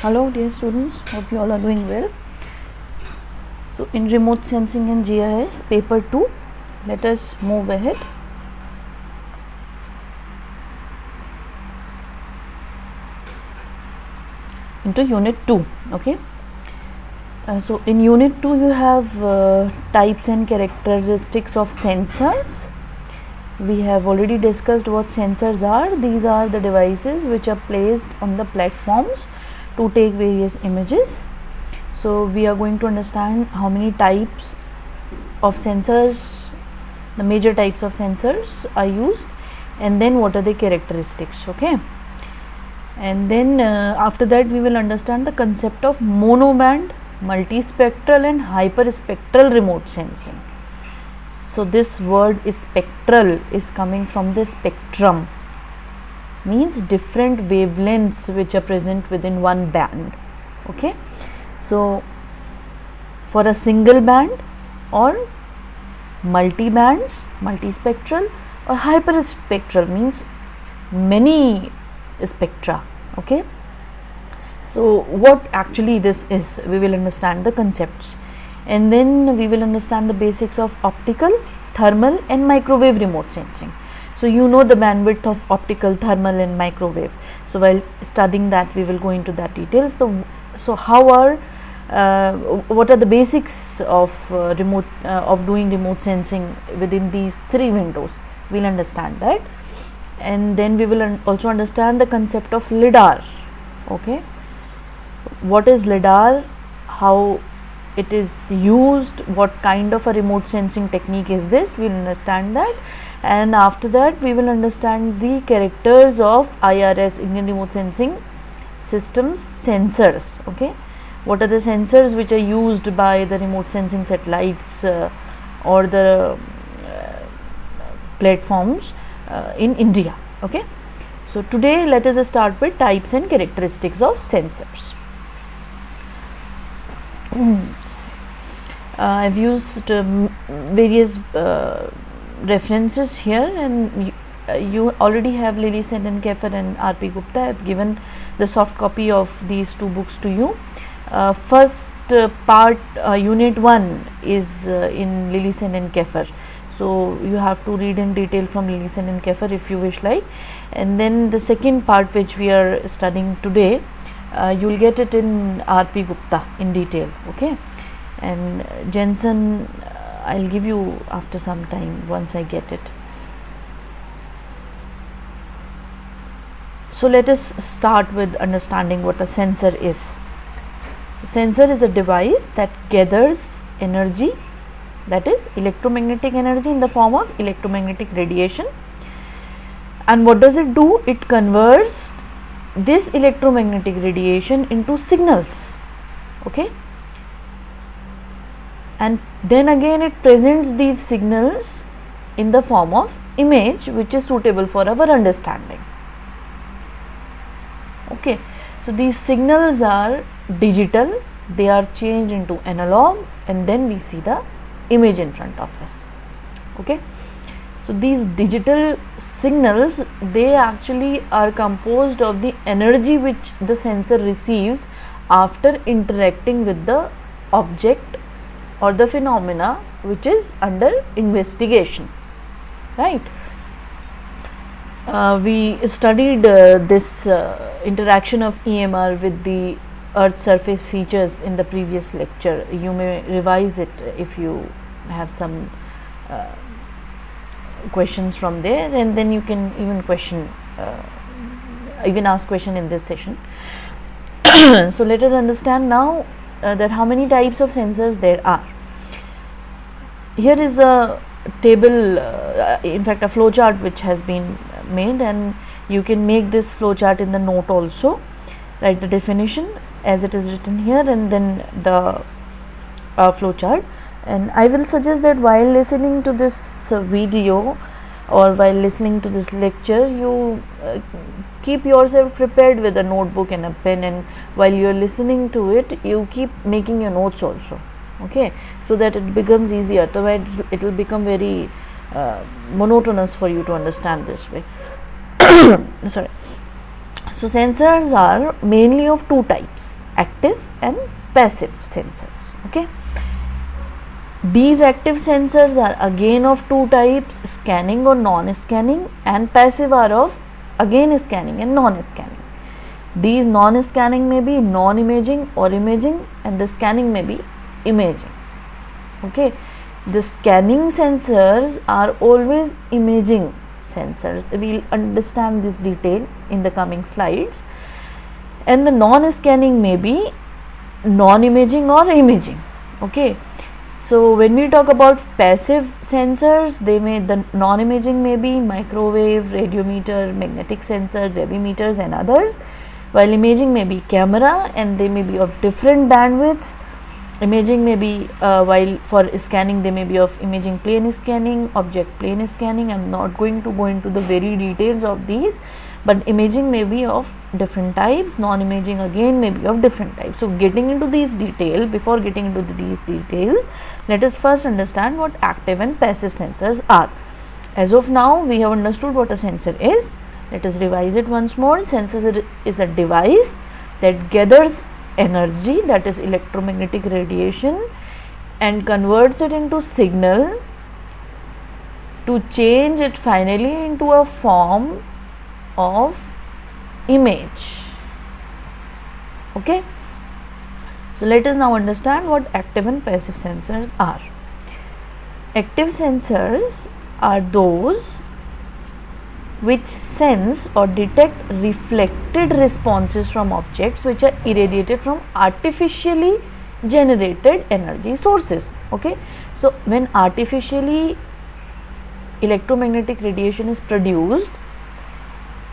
Hello dear students, hope you all are doing well. So in remote sensing and GIS paper 2, let us move ahead. Into unit 2. Okay. So in unit 2 you have types and characteristics of sensors. We have already discussed what sensors are. These are the devices which are placed on the platforms to take various images. So we are going to understand how many types of sensors, the major types of sensors are used, and then what are the characteristics. Okay, and then after that we will understand the concept of monoband, multispectral and hyperspectral remote sensing. So this word is spectral is coming from the spectrum, means different wavelengths which are present within one band. Okay, so for a single band or multi-bands, multispectral or hyperspectral means many spectra. Okay, so what actually this is, we will understand the concepts, and then we will understand the basics of optical, thermal and microwave remote sensing. So you know the bandwidth of optical, thermal and microwave. So while studying that we will go into that details. So how are what are the basics of of doing remote sensing within these three windows, we will understand that, and then we will also understand the concept of LiDAR. Okay, what is LiDAR, how it is used, what kind of a remote sensing technique is this, we will understand that, and after that we will understand the characters of IRS, Indian Remote Sensing Systems sensors. Okay, what are the sensors which are used by the remote sensing satellites or the platforms in India. Okay, so today let us start with types and characteristics of sensors. I have used various references here, and you already have Lilly Sen-Keffer and R.P. Gupta. I have given the soft copy of these two books to you. First part, unit 1 is in Lilly Sen-Keffer. So you have to read in detail from Lilly Sen-Keffer if you wish like, and then the second part which we are studying today, you will get it in R.P. Gupta in detail. Okay, and Jensen I will give you after some time once I get it. So let us start with understanding what a sensor is. So sensor is a device that gathers energy, that is electromagnetic energy in the form of electromagnetic radiation, and what does it do? It converts this electromagnetic radiation into signals. Okay, and then again it presents these signals in the form of image which is suitable for our understanding. Okay, so these signals are digital, they are changed into analog, and then we see the image in front of us. Okay, so these digital signals, they actually are composed of the energy which the sensor receives after interacting with the object or the phenomena which is under investigation, right? We studied this interaction of EMR with the Earth surface features in the previous lecture. You may revise it if you have some questions from there, and then you can even ask question in this session. So let us understand now that how many types of sensors there are. Here is a table, in fact a flow chart which has been made, and you can make this flow chart in the note also. Write the definition as it is written here, and then the flow chart. And I will suggest that while listening to this video or while listening to this lecture, you keep yourself prepared with a notebook and a pen, and while you are listening to it, you keep making your notes also. Okay, so that it becomes easier. Otherwise it will become very monotonous for you to understand this way. Sorry. So sensors are mainly of two types, active and passive sensors. Okay, these active sensors are again of two types, scanning or non-scanning, and passive are of again scanning and non-scanning. These non-scanning may be non-imaging or imaging, and the scanning may be imaging. Okay, the scanning sensors are always imaging sensors. We will understand this detail in the coming slides. And the non-scanning may be non-imaging or imaging. Okay, so when we talk about passive sensors, the non-imaging may be microwave, radiometer, magnetic sensor, gravimeters and others, while imaging may be camera, and they may be of different bandwidths. Imaging may be while for scanning they may be of imaging plane scanning, object plane scanning. I am not going to go into the very details of these, but imaging may be of different types, non-imaging again may be of different types. So getting into these detail, before getting into these details, let us first understand what active and passive sensors are. As of now, we have understood what a sensor is. Let us revise it once more. Sensor is a device that gathers energy, that is electromagnetic radiation, and converts it into signal to change it finally into a form of image. Okay, so let us now understand what active and passive sensors are. Active sensors are those which sense or detect reflected responses from objects which are irradiated from artificially generated energy sources. Okay, so when artificially electromagnetic radiation is produced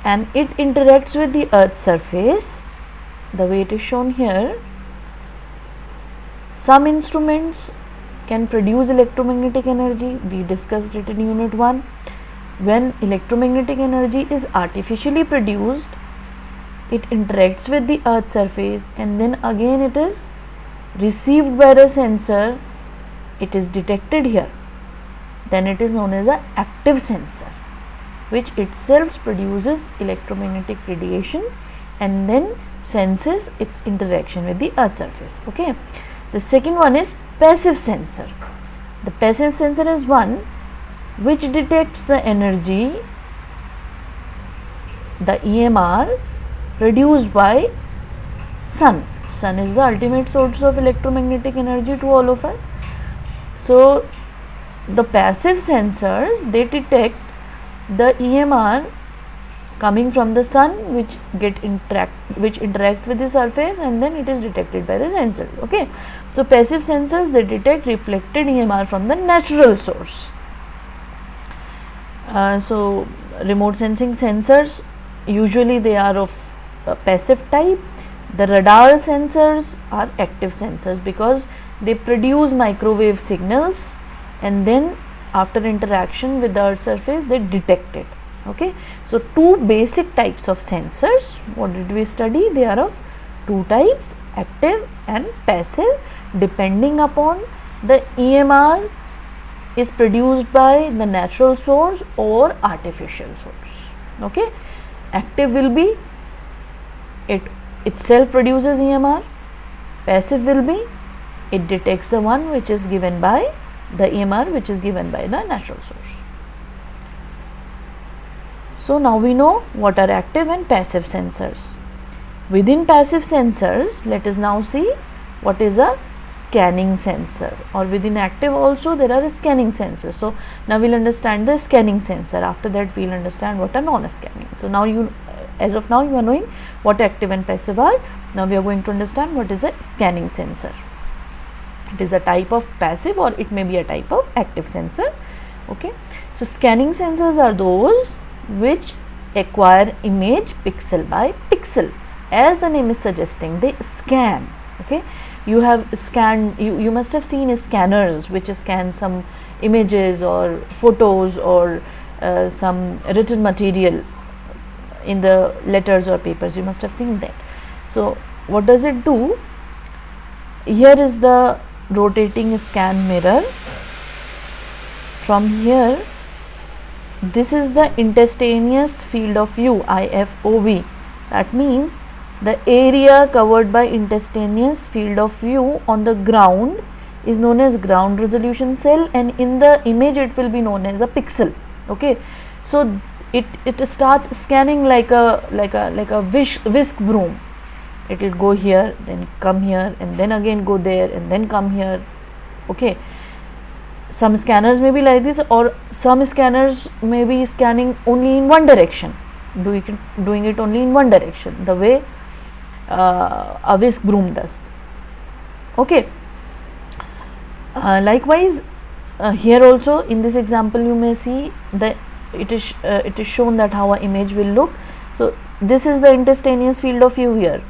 and it interacts with the earth's surface, the way it is shown here, some instruments can produce electromagnetic energy. We discussed it in unit 1. When electromagnetic energy is artificially produced, it interacts with the earth's surface, and then again it is received by the sensor, it is detected here, then it is known as an active sensor, which itself produces electromagnetic radiation and then senses its interaction with the earth's surface. Okay, the second one is passive sensor. The passive sensor is one which detects the energy, the EMR produced by sun. Sun is the ultimate source of electromagnetic energy to all of us. So the passive sensors, they detect the EMR coming from the sun, which interacts with the surface, and then it is detected by the sensor. Okay, so passive sensors, they detect reflected EMR from the natural source. So remote sensing sensors, usually they are of passive type. The radar sensors are active sensors because they produce microwave signals, and then after interaction with the earth's surface they detect it. Okay, so two basic types of sensors. What did we study? They are of two types, active and passive, depending upon the EMR is produced by the natural source or artificial source. Okay, active will be it itself produces EMR, passive will be it detects the one which is given by the EMR which is given by the natural source. So now we know what are active and passive sensors. Within passive sensors, let us now see what is a scanning sensor, or within active also there are scanning sensors. So now we will understand the scanning sensor. After that we will understand what are non-scanning. So now as of now you are knowing what active and passive are. Now we are going to understand what is a scanning sensor. It is a type of passive or it may be a type of active sensor. Okay, so scanning sensors are those which acquire image pixel by pixel. As the name is suggesting, they scan. Okay, you have scanned, you must have seen scanners which scan some images or photos or some written material in the letters or papers. You must have seen that. So what does it do? Here is the rotating scan mirror. From here, this is the instantaneous field of view, IFOV, That means the area covered by instantaneous field of view on the ground is known as ground resolution cell, and in the image it will be known as a pixel. Okay, so it starts scanning like a whisk broom. It will go here, then come here, and then again go there, and then come here. Okay, some scanners may be like this, or some scanners may be scanning only in one direction, doing it only in one direction, the way a whisk broom does. Okay, likewise here also in this example you may see that it is shown that how an image will look. So this is the instantaneous field of view here.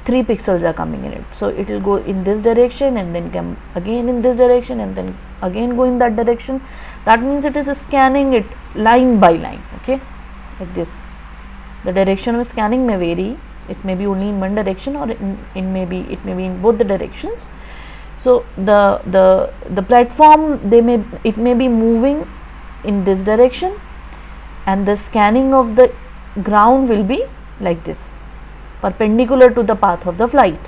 3 pixels are coming in it, so it will go in this direction and then come again in this direction and then again go in that direction. That means it is scanning it line by line. Okay, like this. The direction of scanning may vary. It may be only in one direction, or it may be in both the directions. So the platform, it may be moving in this direction, and the scanning of the ground will be like this, perpendicular to the path of the flight.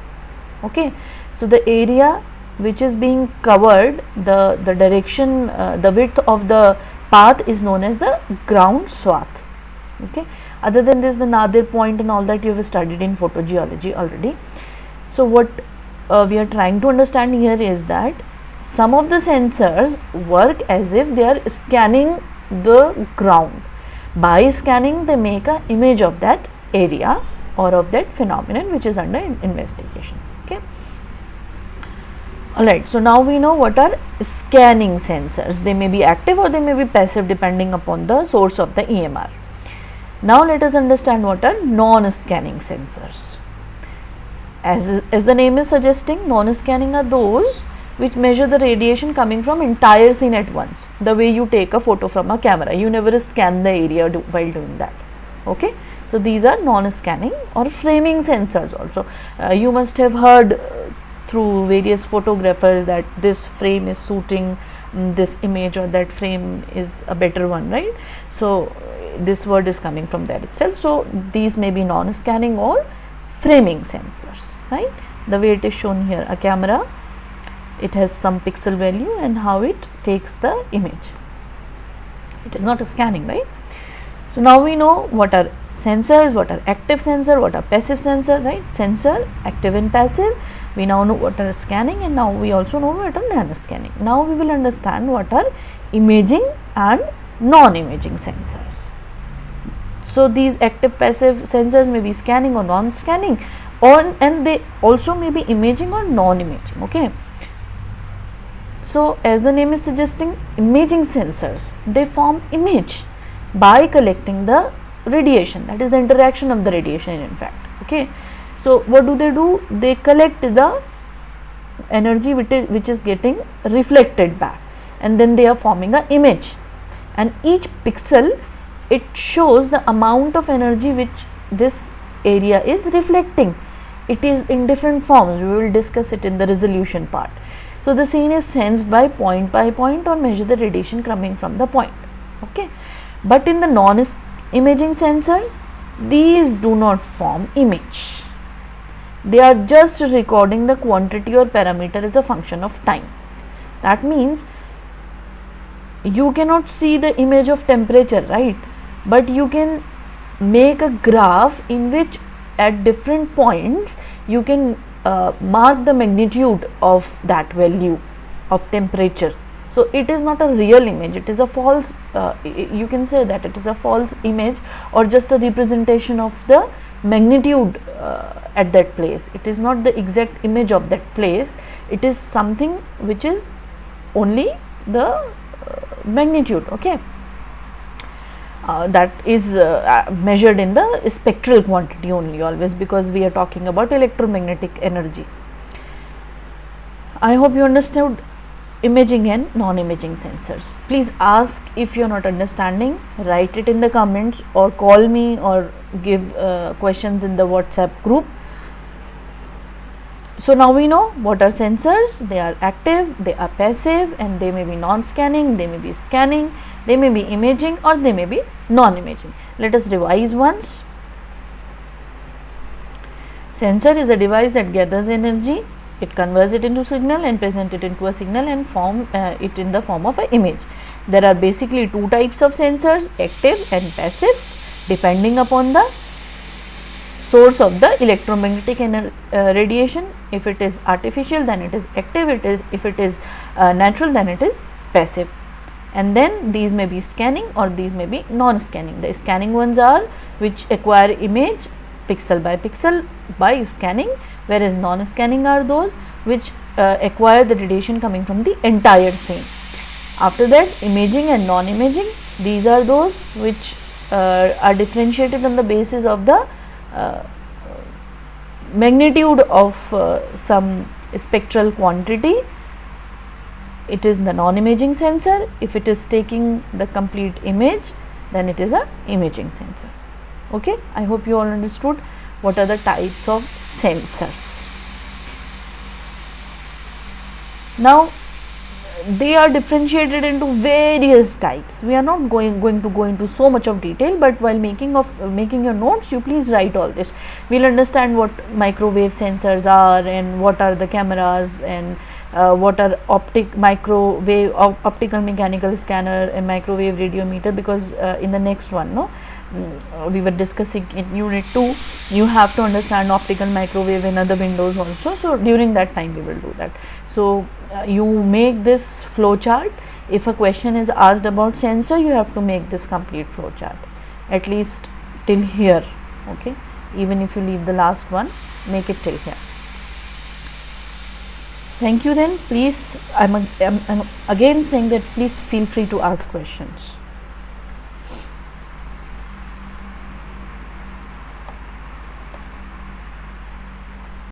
Okay, so the area which is being covered, the direction, the width of the path is known as the ground swath. Okay, other than this, the nadir point and all that you have studied in photogeology already. So what we are trying to understand here is that some of the sensors work as if they are scanning the ground. By scanning, they make an image of that area or of that phenomenon which is under investigation. Okay, alright. So now we know what are scanning sensors. They may be active or they may be passive depending upon the source of the EMR. Now let us understand what are non-scanning sensors. As the name is suggesting, non-scanning are those which measure the radiation coming from entire scene at once. The way you take a photo from a camera, you never scan the area while doing that. Okay, so these are non-scanning or framing sensors also. You must have heard through various photographers that this frame is suiting this image, or that frame is a better one, right? So this word is coming from there itself. So these may be non-scanning or framing sensors, right? The way it is shown here, a camera, it has some pixel value and how it takes the image. It is not a scanning, right? So now we know what are sensors, what are active sensor, what are passive sensor, right? Sensor, active and passive. We now know what are scanning, and now we also know what are non-scanning. Now we will understand what are imaging and non-imaging sensors. So these active passive sensors may be scanning or non-scanning, and they also may be imaging or non-imaging. Okay, so as the name is suggesting, imaging sensors, they form image by collecting the radiation, that is the interaction of the radiation in fact. Okay, so what do? They collect the energy which is getting reflected back, and then they are forming an image, and each pixel, it shows the amount of energy which this area is reflecting. It is in different forms. We will discuss it in the resolution part. So the scene is sensed by point or measure the radiation coming from the point. Okay, but in the non-imaging sensors, these do not form image. They are just recording the quantity or parameter as a function of time. That means you cannot see the image of temperature, right? But you can make a graph in which at different points you can mark the magnitude of that value of temperature. So it is not a real image, it is a false, you can say that it is a false image, or just a representation of the magnitude at that place. It is not the exact image of that place, it is something which is only the magnitude. Okay, that is measured in the spectral quantity only, always, because we are talking about electromagnetic energy. I hope you understood imaging and non-imaging sensors. Please ask if you are not understanding, write it in the comments or call me or give questions in the WhatsApp group. So now we know what are sensors. They are active, they are passive, and they may be non-scanning, they may be scanning, they may be imaging, or they may be non-imaging. Let us revise once. Sensor is a device that gathers energy, it converts it into signal and present it into a signal and form it in the form of an image. There are basically two types of sensors, active and passive, depending upon the source of the electromagnetic radiation. If it is artificial, then it is active. If it is natural, then it is passive. And then these may be scanning or these may be non-scanning. The scanning ones are which acquire image pixel by pixel by scanning, whereas non-scanning are those which acquire the radiation coming from the entire scene. After that, imaging and non-imaging, these are those which are differentiated on the basis of the magnitude of some spectral quantity. It is the non-imaging sensor. If it is taking the complete image, then it is a imaging sensor. Okay, I hope you all understood what are the types of sensors. Now they are differentiated into various types. We are not going to go into so much of detail, but while making your notes, you please write all this. We'll understand what microwave sensors are and what are the cameras and what are optical mechanical scanner and microwave radiometer, because in the next one we were discussing in unit 2, you have to understand optical, microwave and other windows also. So during that time we will do that. So you make this flow chart. If a question is asked about sensor, you have to make this complete flow chart at least till here. Okay, even if you leave the last one, make it till here. Thank you. Then please, I'm again saying that please feel free to ask questions.